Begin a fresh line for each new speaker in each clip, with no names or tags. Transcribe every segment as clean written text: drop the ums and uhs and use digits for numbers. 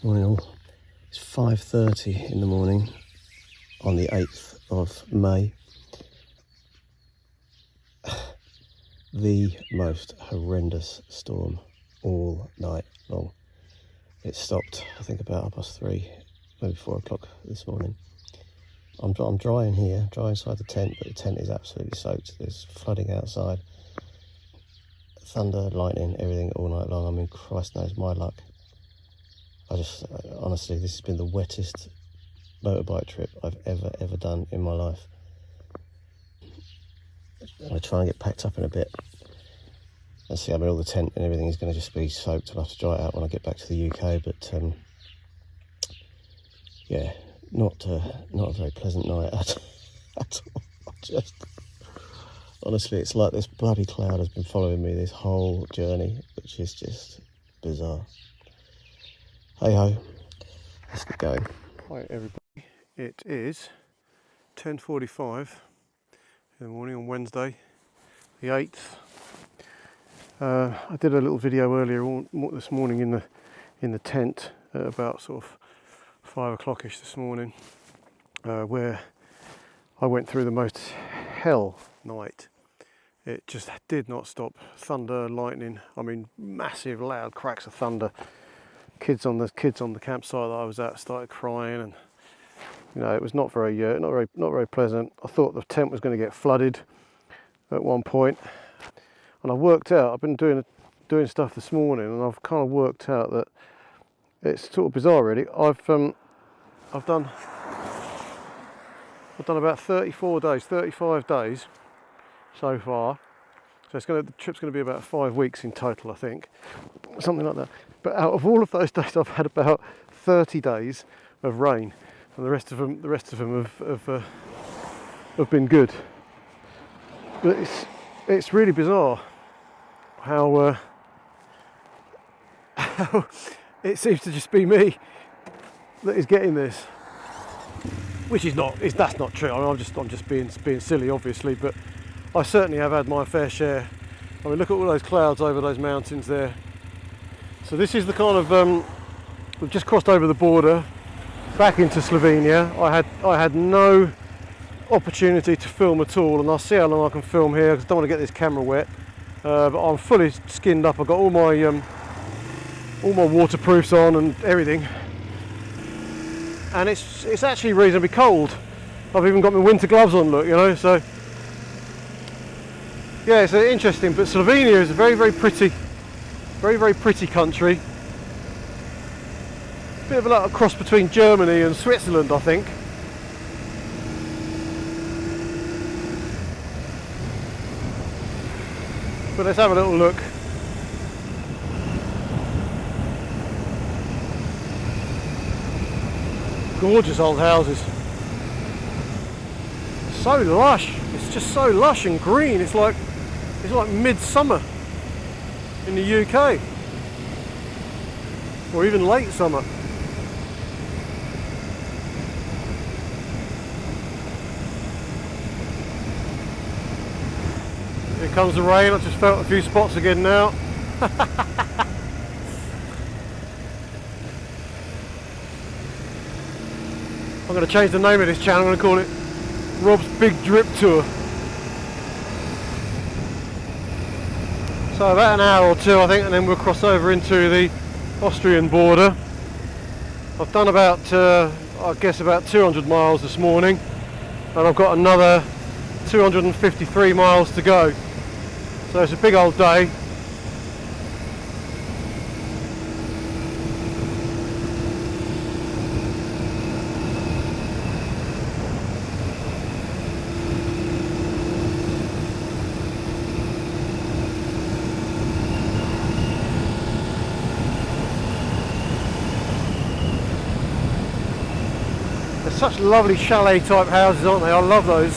Morning all. It's 5:30 in the morning on the 8th of May. The most horrendous storm all night long. It stopped, I think, about 3:30, maybe 4 o'clock this morning. I'm drying here, dry inside the tent, but the tent is absolutely soaked. There's flooding outside, thunder, lightning, everything all night long. I mean, Christ knows my luck. Honestly, this has been the wettest motorbike trip I've ever done in my life. I'm going to try and get packed up in a bit. And see, I mean, all the tent and everything is going to just be soaked. I'll have to dry it out when I get back to the UK, but yeah, not a very pleasant night at all. Honestly, it's like this bloody cloud has been following me this whole journey, which is just bizarre. Hey ho, let's get going. Hi everybody, it is 10:45 in the morning on Wednesday, the 8th. I did a little video earlier this morning in the tent at about sort of 5 o'clock-ish this morning, where I went through the most hell night. It just did not stop. Thunder, lightning, I mean massive loud cracks of thunder. Kids on the campsite that I was at started crying, and you know, it was not very pleasant. I thought the tent was going to get flooded at one point, and I worked out. I've been doing stuff this morning, and I've kind of worked out that it's sort of bizarre, really. I've done about 35 days so far. So the trip's going to be about 5 weeks in total, I think, something like that. But out of all of those days, I've had about 30 days of rain, and the rest of them have been good. But it's really bizarre how it seems to just be me that is getting this, which is not. That's not true. I mean, I'm just being silly, obviously, but I certainly have had my fair share. I mean, look at all those clouds over those mountains there. So this is the kind of we've just crossed over the border back into Slovenia. I had no opportunity to film at all, and I'll see how long I can film here because I don't want to get this camera wet. But I'm fully skinned up. I've got all my waterproofs on and everything, and it's actually reasonably cold. I've even got my winter gloves on. Look, you know, so. Yeah, it's interesting, but Slovenia is a very pretty country. Bit of a cross between Germany and Switzerland, I think. But let's have a little look. Gorgeous old houses. So lush. It's just so lush and green. It's like midsummer in the UK, or even late summer. Here comes the rain. I just felt a few spots again now. I'm going to change the name of this channel. I'm going to call it Rob's Big Drip Tour. So about an hour or two, I think, and then we'll cross over into the Austrian border. I've done about, I guess, about 200 miles this morning, and I've got another 253 miles to go. So it's a big old day. Such lovely chalet type houses, aren't they? I love those.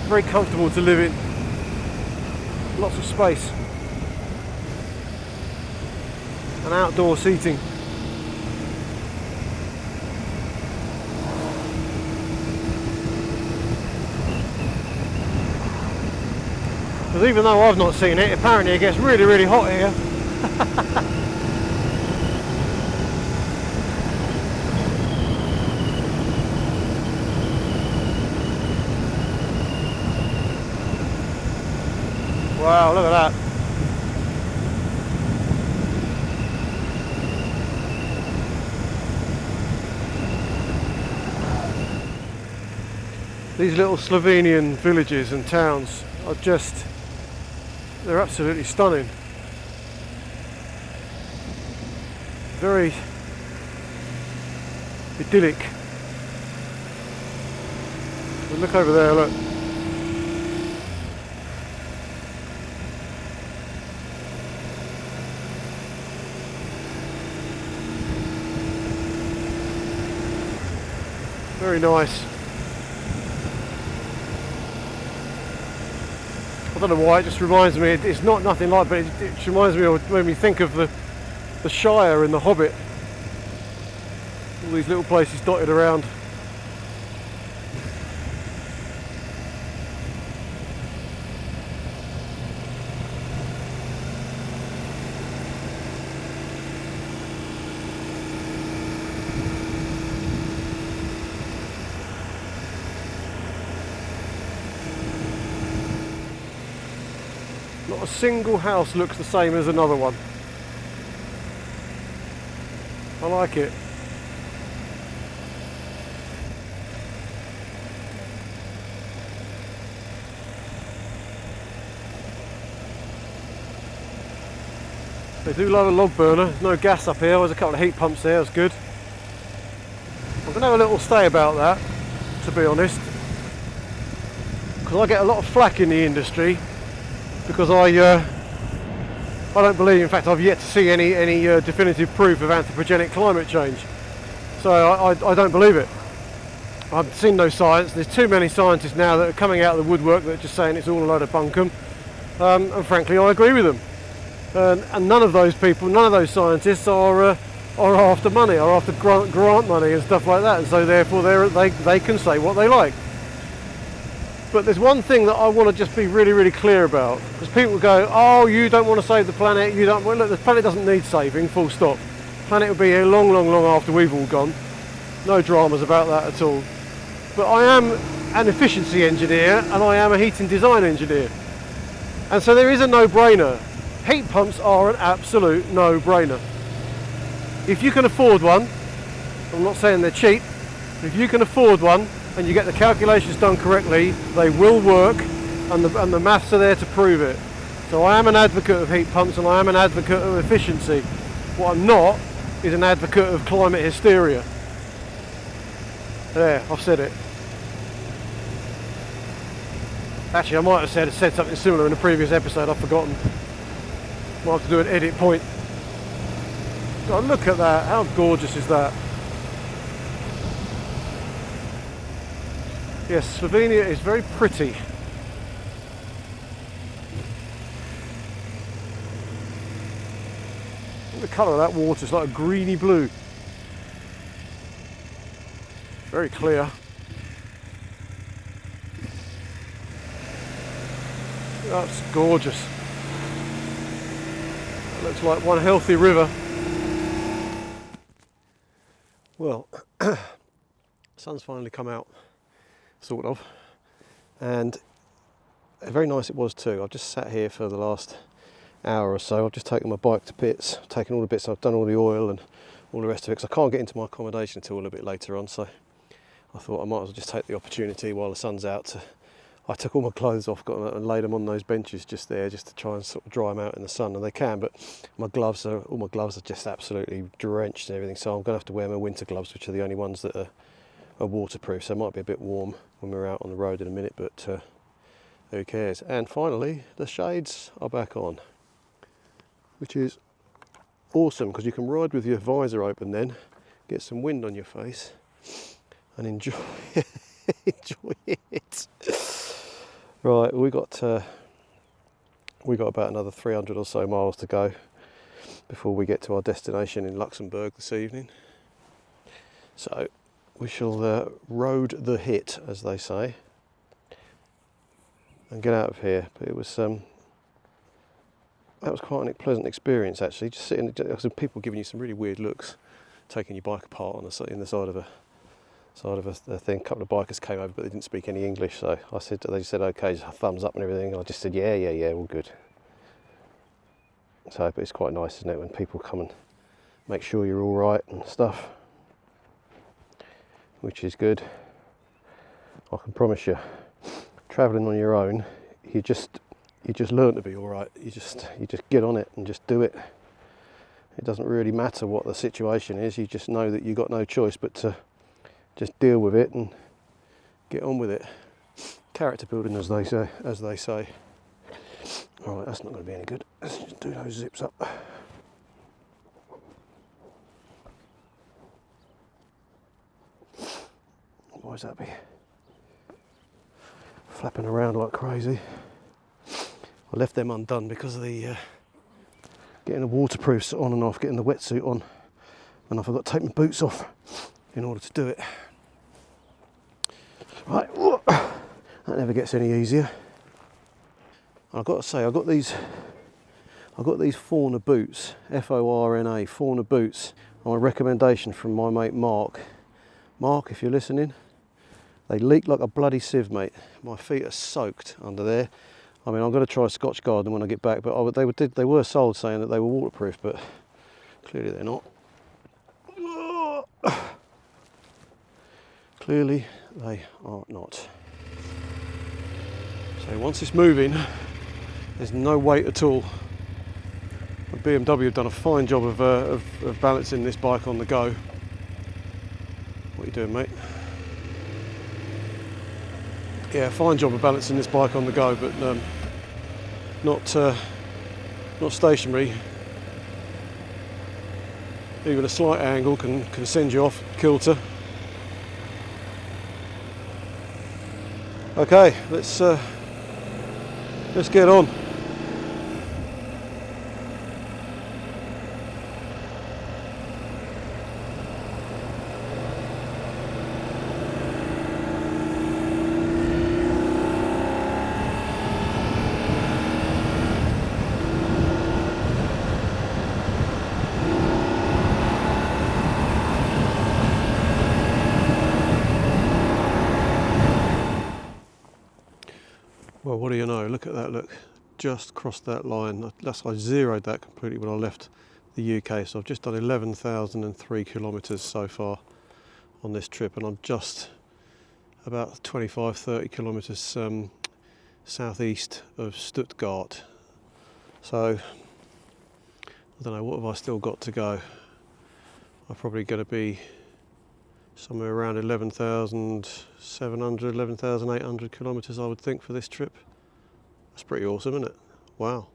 Very comfortable to live in. Lots of space. And outdoor seating. Because even though I've not seen it, apparently it gets really hot here. Wow, look at that. These little Slovenian villages and towns are just, they're absolutely stunning. Very idyllic. But look over there, look. Very nice. I don't know why, it just reminds me, it's not nothing like, but it reminds me of when we think of the Shire and the Hobbit. All these little places dotted around. Not a single house looks the same as another one. I like it. They do love a log burner. No gas up here. There's a couple of heat pumps there. That's good. I'm going to have a little stay about that, to be honest, because I get a lot of flack in the industry because I don't believe, in fact I've yet to see any definitive proof of anthropogenic climate change. So I don't believe it. I've seen no science. There's too many scientists now that are coming out of the woodwork that are just saying it's all a load of bunkum. And frankly I agree with them. And none of those people, none of those scientists are after money, are after grant money and stuff like that. And so therefore they can say what they like. But there's one thing that I want to just be really, really clear about, because people go, oh, you don't want to save the planet, you don't. Well, look, the planet doesn't need saving, full stop. The planet will be here long, long, long after we've all gone. No dramas about that at all. But I am an efficiency engineer and I am a heating design engineer. And so there is a no-brainer. Heat pumps are an absolute no-brainer. If you can afford one, I'm not saying they're cheap, but if you can afford one, and you get the calculations done correctly, they will work, and the maths are there to prove it. So I am an advocate of heat pumps and I am an advocate of efficiency. What I'm not is an advocate of climate hysteria. There, I've said it. Actually, I might have said something similar in a previous episode, I've forgotten. Might have to do an edit point. God, look at that, how gorgeous is that? Yes, Slovenia is very pretty. Look at the colour of that water, it's like a greeny blue. Very clear. That's gorgeous. It looks like one healthy river. Well, the sun's finally come out. Sort of, and very nice it was too. I've just sat here for the last hour or so. I've just taken my bike to bits, taken all the bits, I've done all the oil and all the rest of it, because I can't get into my accommodation until a little bit later on, so I thought I might as well just take the opportunity while the sun's out. I took all my clothes off, and laid them on those benches just there, just to try and sort of dry them out in the sun, and they can, but all my gloves are just absolutely drenched and everything, so I'm going to have to wear my winter gloves, which are the only ones that are waterproof, so it might be a bit warm when we're out on the road in a minute, but who cares. And finally, the shades are back on, which is awesome, because you can ride with your visor open then, get some wind on your face and enjoy it. Right, we got about another 300 or so miles to go before we get to our destination in Luxembourg this evening, so we shall road the hit, as they say, and get out of here. But it was that was quite a pleasant experience, actually. Just sitting, some people giving you some really weird looks, taking your bike apart in the side of a thing. A couple of bikers came over, but they didn't speak any English, so they said okay, just thumbs up and everything. And I just said yeah, all good. So, but it's quite nice, isn't it, when people come and make sure you're all right and stuff, which is good. I can promise you, travelling on your own, you just learn to be all right. You just get on it and just do it. It doesn't really matter what the situation is. You just know that you've got no choice but to just deal with it and get on with it. Character building, as they say. All right, that's not going to be any good. Let's just do those zips up. Why is that be flapping around like crazy? I left them undone because of the getting the waterproofs on and off, getting the wetsuit on, and I forgot to take my boots off in order to do it. Right, that never gets any easier. I've got to say, I got these Fauna boots, F-O-R-N-A, Fauna boots, on a recommendation from my mate Mark. Mark, if you're listening, they leak like a bloody sieve, mate. My feet are soaked under there. I mean, I'm going to try Scotch Garden when I get back, but they were sold saying that they were waterproof, but clearly they're not. Clearly they are not. So once it's moving, there's no weight at all. The BMW have done a fine job of balancing this bike on the go. What are you doing, mate? Yeah, fine job of balancing this bike on the go, but not stationary. Even a slight angle can send you off kilter. Okay, let's get on. Well, what do you know? Look at that, look. Just crossed that line. I zeroed that completely when I left the UK. So I've just done 11,003 kilometres so far on this trip, and I'm just about 25-30 kilometres southeast of Stuttgart. So, I don't know, what have I still got to go? I'm probably going to be somewhere around 11,700, 11,800 kilometres, I would think, for this trip. That's pretty awesome, isn't it? Wow.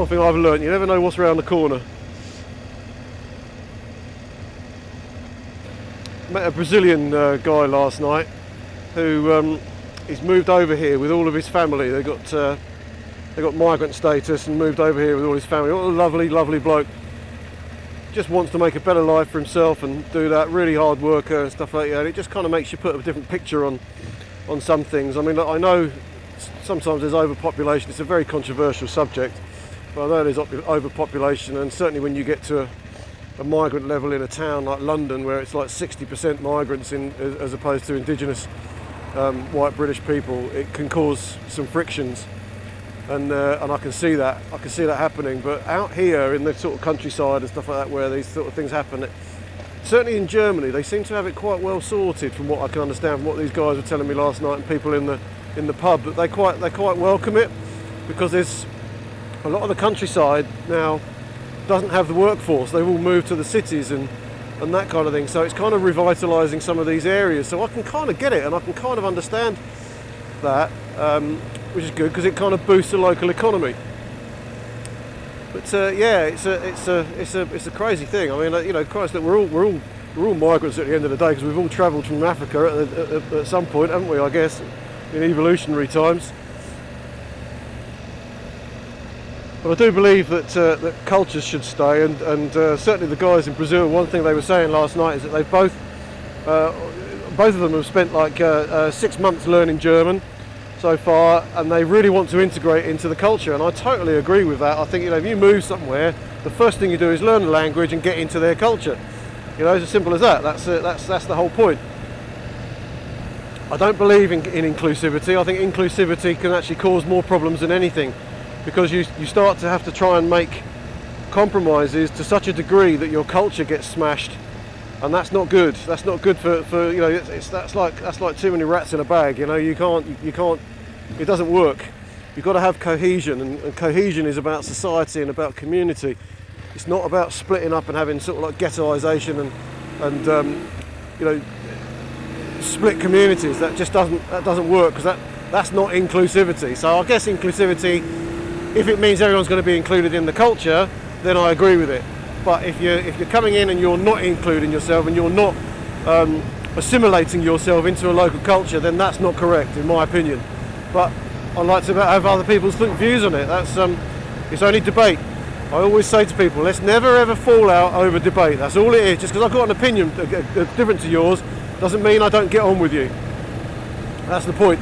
one thing I've learned: you never know what's around the corner. Met a Brazilian guy last night who he's moved over here with all of his family. They got migrant status and moved over here with all his family. What a lovely, lovely bloke. Just wants to make a better life for himself and do that. Really hard worker and stuff like that. And it just kind of makes you put a different picture on some things. I mean, I know sometimes there's overpopulation. It's a very controversial subject, but I know there's overpopulation, and certainly when you get to a migrant level in a town like London, where it's like 60% migrants as opposed to indigenous white British people, it can cause some frictions, and I can see that happening. But out here in the sort of countryside and stuff like that, where these sort of things happen, certainly in Germany, they seem to have it quite well sorted, from what I can understand from what these guys were telling me last night, and people in the pub, that they quite welcome it, because there's a lot of the countryside now doesn't have the workforce. They've all moved to the cities and that kind of thing. So it's kind of revitalising some of these areas. So I can kind of get it, and I can kind of understand that, which is good, because it kind of boosts the local economy. But yeah, it's a crazy thing. I mean, you know, Christ, that we're all migrants at the end of the day, because we've all travelled from Africa at some point, haven't we? I guess in evolutionary times. But I do believe that cultures should stay, and certainly the guys in Brazil, one thing they were saying last night is that they've both of them have spent like 6 months learning German so far, and they really want to integrate into the culture, and I totally agree with that. I think, you know, if you move somewhere, the first thing you do is learn the language and get into their culture. You know, it's as simple as that. That's the whole point. I don't believe in inclusivity. I think inclusivity can actually cause more problems than anything, because you start to have to try and make compromises to such a degree that your culture gets smashed, and that's not good. That's not good for you know. That's like too many rats in a bag. You know, you can't. It doesn't work. You've got to have cohesion, and cohesion is about society and about community. It's not about splitting up and having sort of like ghettoisation and you know, split communities. That doesn't work, because that's not inclusivity. So I guess inclusivity, if it means everyone's going to be included in the culture, then I agree with it. But if you're coming in and you're not including yourself, and you're not assimilating yourself into a local culture, then that's not correct, in my opinion. But I'd like to have other people's views on it. It's only debate. I always say to people, let's never ever fall out over debate. That's all it is. Just because I've got an opinion different to yours doesn't mean I don't get on with you. That's the point.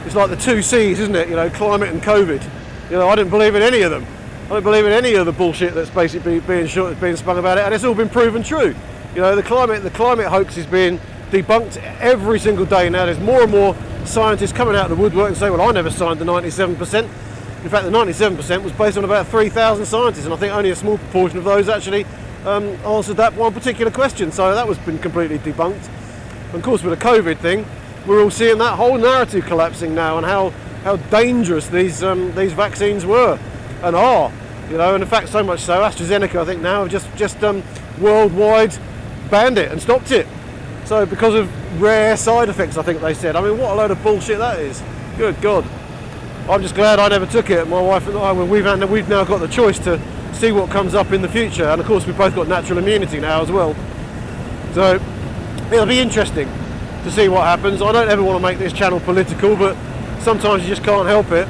It's like the 2 C's, isn't it? You know, climate and COVID. You know, I didn't believe in any of them. I don't believe in any of the bullshit that's basically being spun about it, and it's all been proven true. You know, the climate hoax is being debunked every single day now. There's more and more scientists coming out of the woodwork and saying, well, I never signed the 97%. In fact, the 97% was based on about 3,000 scientists, and I think only a small proportion of those actually answered that one particular question. So that was been completely debunked. And of course, with the COVID thing, we're all seeing that whole narrative collapsing now, and how dangerous these vaccines were and are. You know, and in fact, so much so, AstraZeneca, I think now have just worldwide banned it and stopped it. So because of rare side effects, I think they said. I mean, what a load of bullshit that is. Good God. I'm just glad I never took it. My wife and I, we've now got the choice to see what comes up in the future, and of course we've both got natural immunity now as well. So it'll be interesting to see what happens. I don't ever want to make this channel political, but sometimes you just can't help it.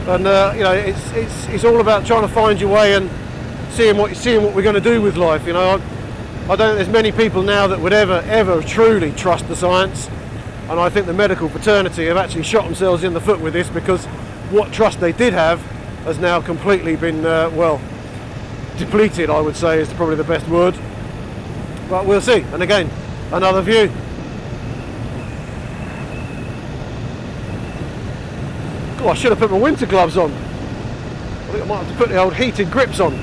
And you know, it's all about trying to find your way and seeing what we're going to do with life. You know, I don't think there's many people now that would ever truly trust the science, and I think the medical fraternity have actually shot themselves in the foot with this, because what trust they did have has now completely been well, depleted, I would say, is probably the best word. But we'll see. And again, another view. God, I should have put my winter gloves on. I think I might have to put the old heated grips on.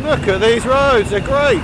Look at these roads, they're great.